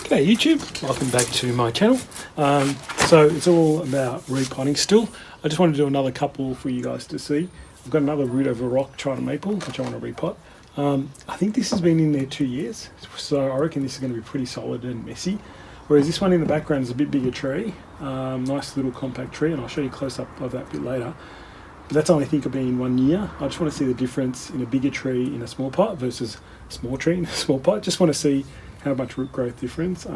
G'day YouTube, welcome back to my channel. So it's all about repotting still. I just wanted to do another couple for you guys to see. I've got another root over rock Trident maple which I want to repot. I think this has been in there 2 years, so I reckon this is going to be pretty solid and messy. Whereas this one in the background is a bit bigger tree, nice little compact tree, and I'll show you a close up of that a bit later. But that's only, I think, been in 1 year. I just want to see the difference in a bigger tree in a small pot versus a small tree in a small pot. Just want to see how much root growth difference.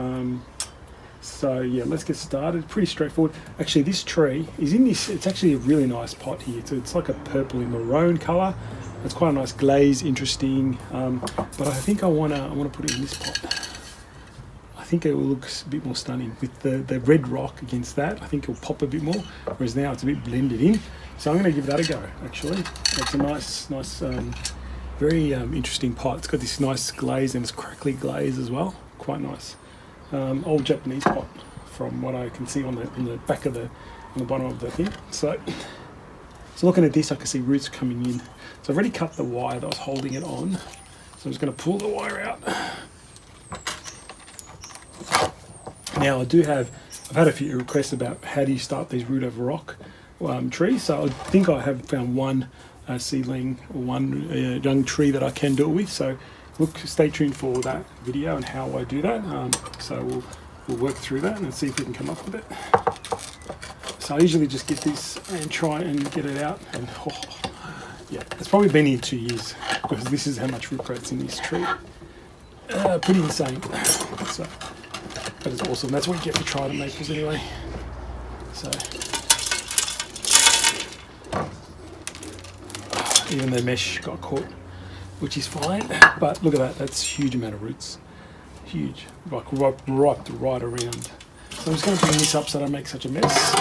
So yeah, let's get started. Pretty straightforward. Actually, this tree is in this, it's actually a really nice pot here. So it's like a purpley maroon colour. It's quite a nice glaze, interesting. But I think I wanna put it in this pot. I think it will look a bit more stunning with the red rock against that. I think it'll pop a bit more, whereas now it's a bit blended in. So I'm going to give that a go. Actually, it's a nice, very interesting pot. It's got this nice glaze and it's crackly glaze as well. Quite nice. Old Japanese pot, from what I can see on the back of on the bottom of the thing. So looking at this, I can see roots coming in. So I've already cut the wire that I was holding it on. So I'm just going to pull the wire out. Now I've had a few requests about how do you start these root over rock trees. So I think I have found one seedling, one young tree that I can do it with. So stay tuned for that video and how I do that. So we'll work through that and see if we can come up with it. So I usually just get this and try and get it out. And yeah, it's probably been in 2 years because this is how much root growth's in this tree. Pretty insane. So that is awesome. That's what you get for Trident maples anyway. So even the mesh got caught, which is fine. But look at that. That's a huge amount of roots. Huge, like right around. So I'm just going to bring this up so I don't make such a mess.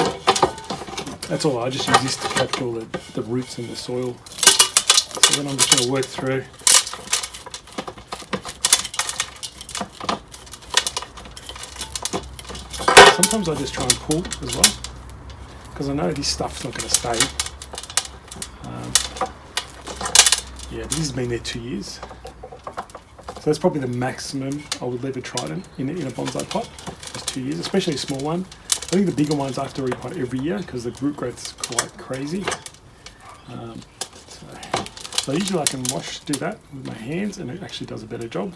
That's all. I just use this to capture all the roots in the soil. So then I'm just going to work through. Sometimes I just try and pull as well, because I know this stuff's not going to stay. Yeah, this has been there 2 years. So that's probably the maximum I would leave a Trident in a bonsai pot, is 2 years, especially a small one. I think the bigger ones I have to repot every year because the root growth's quite crazy. So usually I can do that with my hands and it actually does a better job.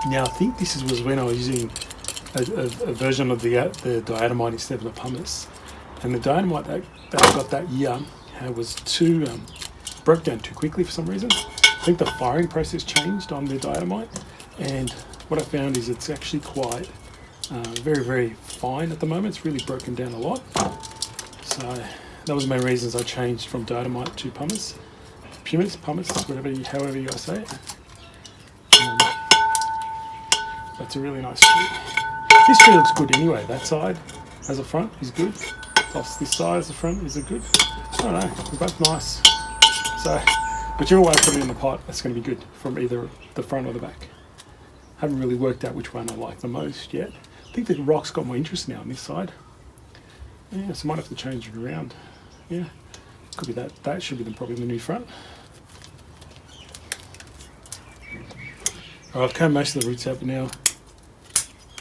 Now I think this was when I was using a version of the diatomite instead of the pumice, and the diatomite that I got that year was broke down too quickly for some reason. I think the firing process changed on the diatomite, and what I found is it's actually quite very, very fine at the moment. It's really broken down a lot. So that was the main reasons I changed from diatomite to pumice, however you guys say it. That's a really nice tree. This tree looks good anyway. That side as a front is good. Plus this side as a front is good. I don't know, they're both nice. So whichever way I put it in the pot, that's going to be good from either the front or the back. Haven't really worked out which one I like the most yet. I think the rock's got more interest now on this side. Yeah, so I might have to change it around. Yeah, could be that. That should be probably the new front. I've combed most of the roots out now.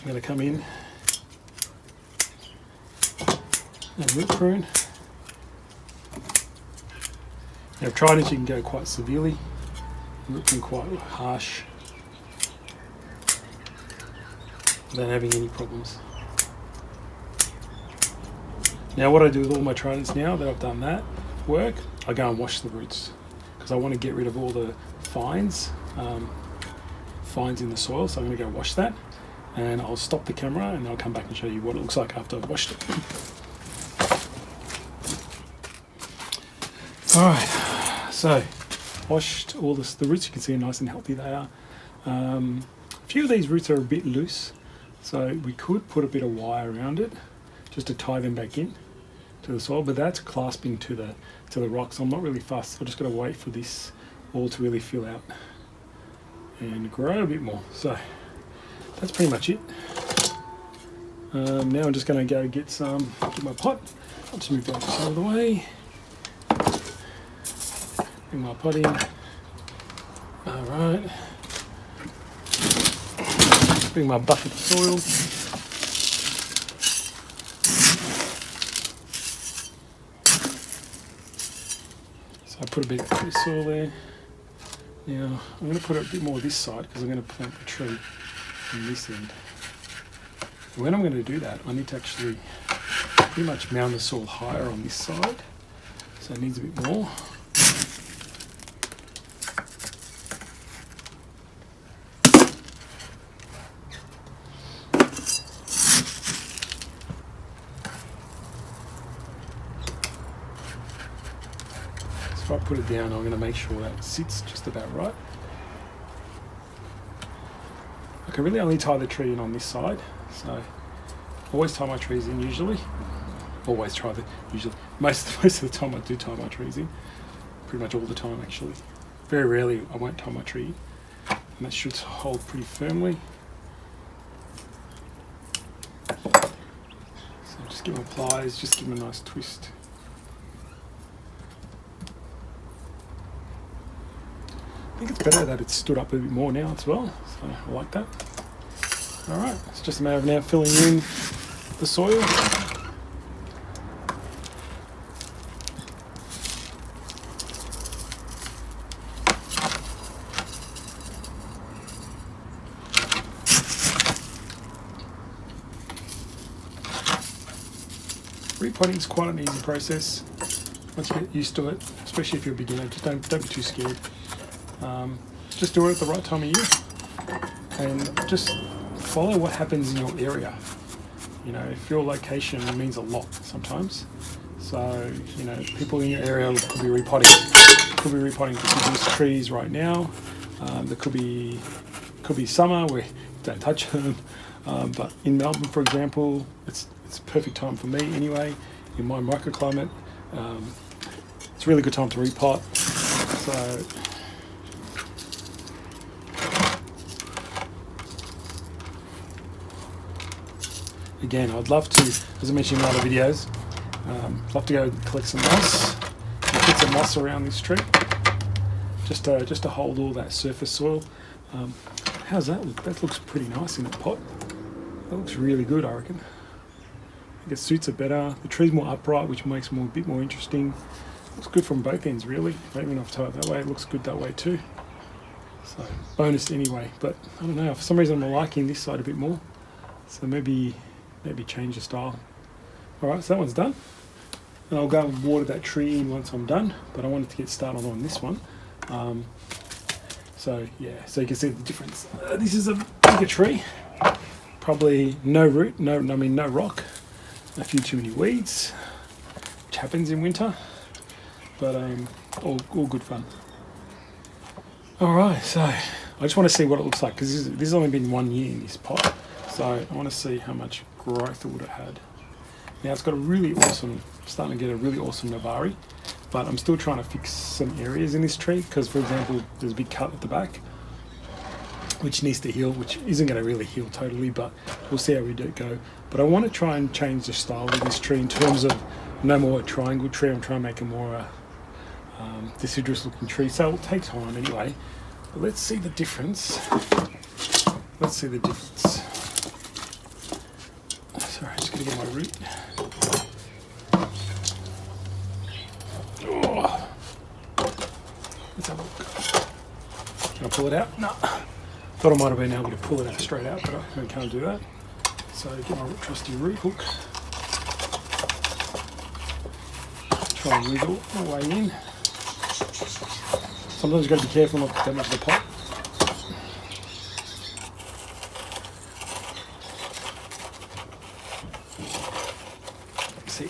I'm going to come in and root prune. Now Trident you can go quite severely, root prune quite harsh without having any problems. Now what I do with all my Tridents now that I've done that work, I go and wash the roots because I want to get rid of all the fines in the soil, so I'm going to go wash that, and I'll stop the camera and I'll come back and show you what it looks like after I've washed it. Alright, so washed all the roots. You can see how nice and healthy they are. A few of these roots are a bit loose, so we could put a bit of wire around it just to tie them back in to the soil, but that's clasping to the rocks. I'm not really fussed. I'm just going to wait for this all to really fill out and grow a bit more. So that's pretty much it. Now I'm just going to go get my pot. I'll just move that out of the way. Bring my pot in. Alright. Bring my bucket of soil. So I put a bit of soil there. Now I'm going to put a bit more this side because I'm going to plant the tree on this end. And when I'm going to do that, I need to actually pretty much mound the soil higher on this side. So it needs a bit more. If I put it down, I'm going to make sure that sits just about right. I can really only tie the tree in on this side, so I always tie my trees in usually. Always try the usually. Most of the time I do tie my trees in. Pretty much all the time actually. Very rarely I won't tie my tree in. And that should hold pretty firmly. So just give them pliers, just give them a nice twist. I think it's better that it's stood up a bit more now as well, so I like that. Alright, it's just a matter of now filling in the soil. Repotting is quite an easy process once you get used to it, especially if you're a beginner. Just don't be too scared. Just do it at the right time of year and just follow what happens in your area. You know, if your location means a lot sometimes. So, you know, people in your area could be repotting. Could be repotting deciduous trees right now. There could be summer where you don't touch them. But in Melbourne, for example, it's a perfect time for me anyway. In my microclimate, it's a really good time to repot. So. Again, I'd love to, as I mentioned in other videos, love to go collect some moss and put some moss around this tree, just to hold all that surface soil. How's that look? That looks pretty nice in that pot. That looks really good, I reckon. I think it suits it better. The tree's more upright, which makes it a bit more interesting. Looks good from both ends, really. I don't even have to tie it that way. It looks good that way too. So bonus anyway. But I don't know. For some reason, I'm liking this side a bit more. So maybe change the style. Alright, so that one's done. And I'll go and water that tree in once I'm done, but I wanted to get started on this one. So yeah, so you can see the difference. This is a bigger tree, probably no root, no rock, a few too many weeds, which happens in winter, but all good fun. Alright, so I just want to see what it looks like, because this has only been 1 year in this pot. So I want to see how much growth it would have had. Now it's got starting to get a really awesome Navari, but I'm still trying to fix some areas in this tree because, for example, there's a big cut at the back which needs to heal, which isn't going to really heal totally, but we'll see how we do it go. But I want to try and change the style of this tree in terms of no more a triangle tree. I'm trying to make a more deciduous looking tree, so it'll take time anyway. But let's see the difference. Sorry, just gonna get my root. Oh. Let's have a look. Can I pull it out? No. Thought I might have been able to pull it out straight out, but I can't do that. So get my trusty root hook. Try and wiggle my way in. Sometimes you've got to be careful not to damage the pot.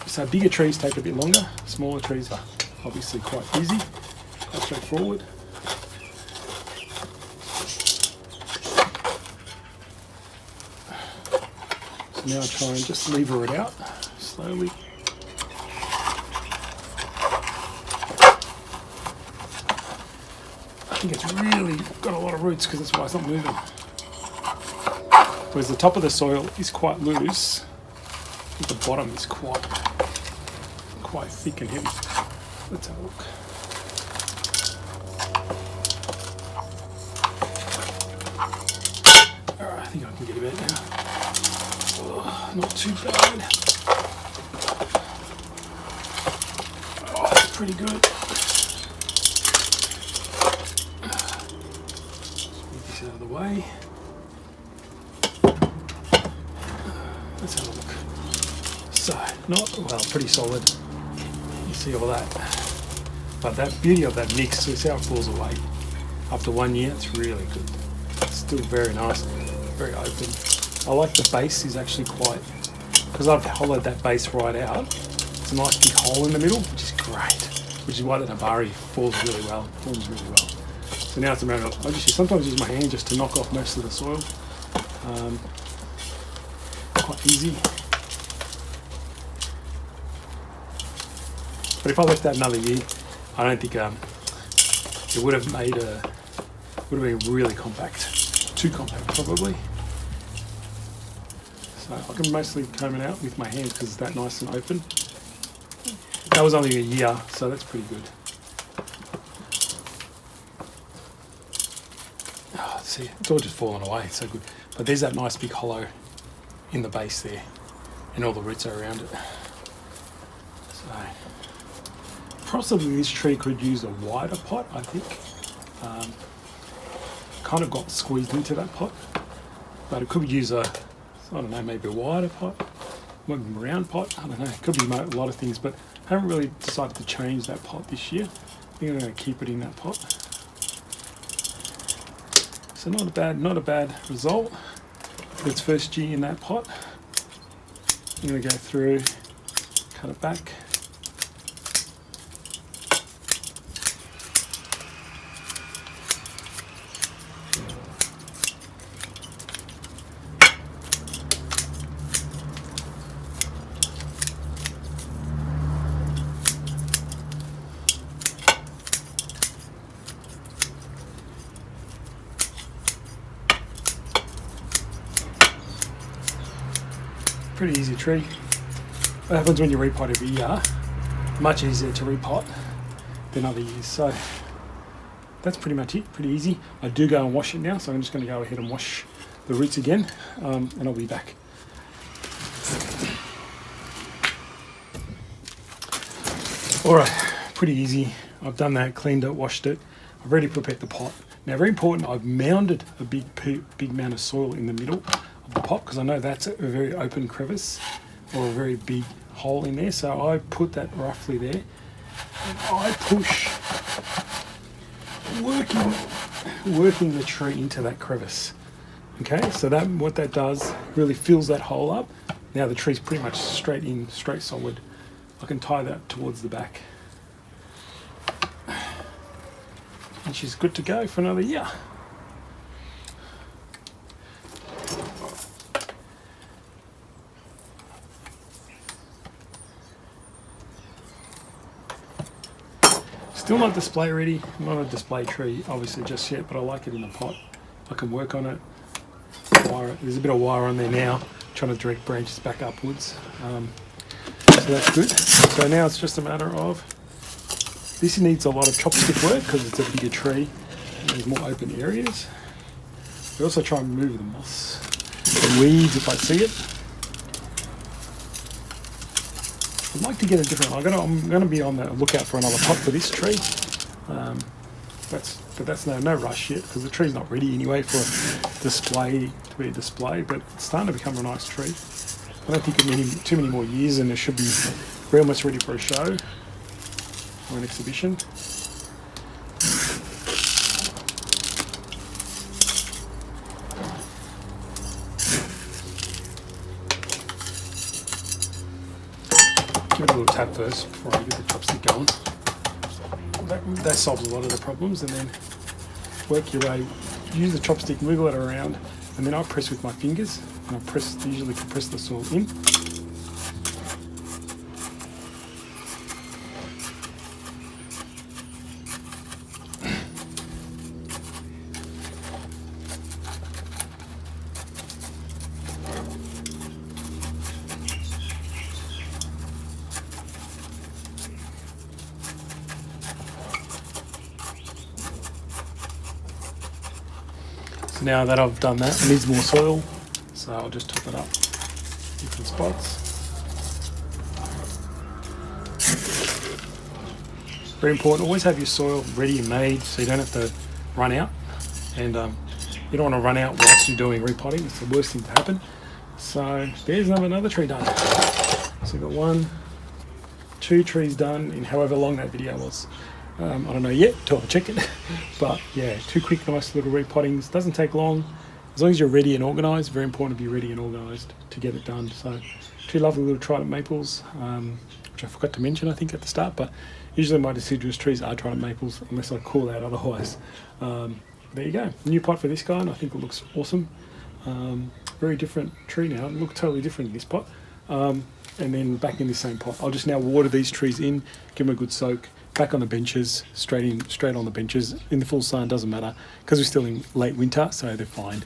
So bigger trees take a bit longer, smaller trees are obviously quite easy, quite straightforward. So now I try and just lever it out slowly. I think it's really got a lot of roots because that's why it's not moving. Whereas the top of the soil is quite loose. The bottom is quite thick and heavy. Let's have a look. Alright, I think I can get him out now. Oh, not too bad. Oh, that's pretty good. Move this out of the way. Let's have a look. So, pretty solid. You see all that. But that beauty of that mix is how it falls away. After 1 year, it's really good. It's still very nice, very open. I like the base is actually quite, because I've hollowed that base right out, it's a nice big hole in the middle, which is great. Which is why the Nabari forms really well. So now it's a matter of, I just sometimes use my hand just to knock off most of the soil. Quite easy. But if I left that another year, I don't think it would have been really compact. Too compact probably. So I can mostly comb it out with my hands because it's that nice and open. That was only a year, so that's pretty good. Oh, see, it's all just falling away, it's so good. But there's that nice big hollow in the base there, and all the roots are around it. So possibly this tree could use a wider pot, I think. Kind of got squeezed into that pot, but it could use I don't know, maybe a wider pot, maybe a round pot, I don't know, it could be a lot of things, but I haven't really decided to change that pot this year. I think I'm going to keep it in that pot. So not a bad result for its first year in that pot. I'm going to go through, cut it back. Pretty easy tree. What happens when you repot every year? Much easier to repot than other years. So that's pretty much it, pretty easy. I do go and wash it now, so I'm just going to go ahead and wash the roots again, and I'll be back. Alright, pretty easy. I've done that, cleaned it, washed it. I've already prepared the pot. Now, very important, I've mounded a big amount of soil in the middle of the pot because I know that's a very open crevice or a very big hole in there. So I put that roughly there, and I push, working the tree into that crevice. Okay, so that what that does really fills that hole up. Now the tree's pretty much straight solid. I can tie that towards the back. And she's good to go for another year. Still not display ready, not a display tree obviously just yet, but I like it in the pot. I can work on it, wire it. There's a bit of wire on there now, trying to direct branches back upwards. So that's good. So now it's just a matter of, this needs a lot of chopstick work because it's a bigger tree and there's more open areas. We also try and remove the moss and weeds if I see it. I'd like to get a different, I'm going to be on the lookout for another pot for this tree. But that's no rush yet because the tree's not ready anyway for display, to be a display, but it's starting to become a nice tree. I don't think it too many more years and it should be very much ready for a show or an exhibition. Give it a little tap first before I get the chopstick going. That solves a lot of the problems, and then work your way, use the chopstick, wiggle it around, and then I press with my fingers, and I usually compress the soil in. now that I've done that, it needs more soil, so I'll just top it up different spots. Very important, always have your soil ready and made so you don't have to run out, and you don't want to run out whilst you're doing repotting. It's the worst thing to happen. So there's another tree done. So we've got 2 trees done in however long that video was. I don't know yet till I check it, but yeah, 2 quick nice little repottings. Doesn't take long as long as you're ready and organised. Very important to be ready and organised to get it done. So 2 lovely little Trident maples, which I forgot to mention I think at the start, but usually my deciduous trees are Trident maples unless I call out otherwise. There you go, new pot for this guy, and I think it looks awesome. Very different tree now, it looks totally different in this pot. And then back in the same pot. I'll just now water these trees in, give them a good soak, back on the benches, straight on the benches, in the full sun, doesn't matter, because we're still in late winter, so they're fine.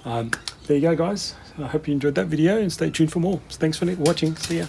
There you go guys, I hope you enjoyed that video and stay tuned for more. So thanks for watching, see ya.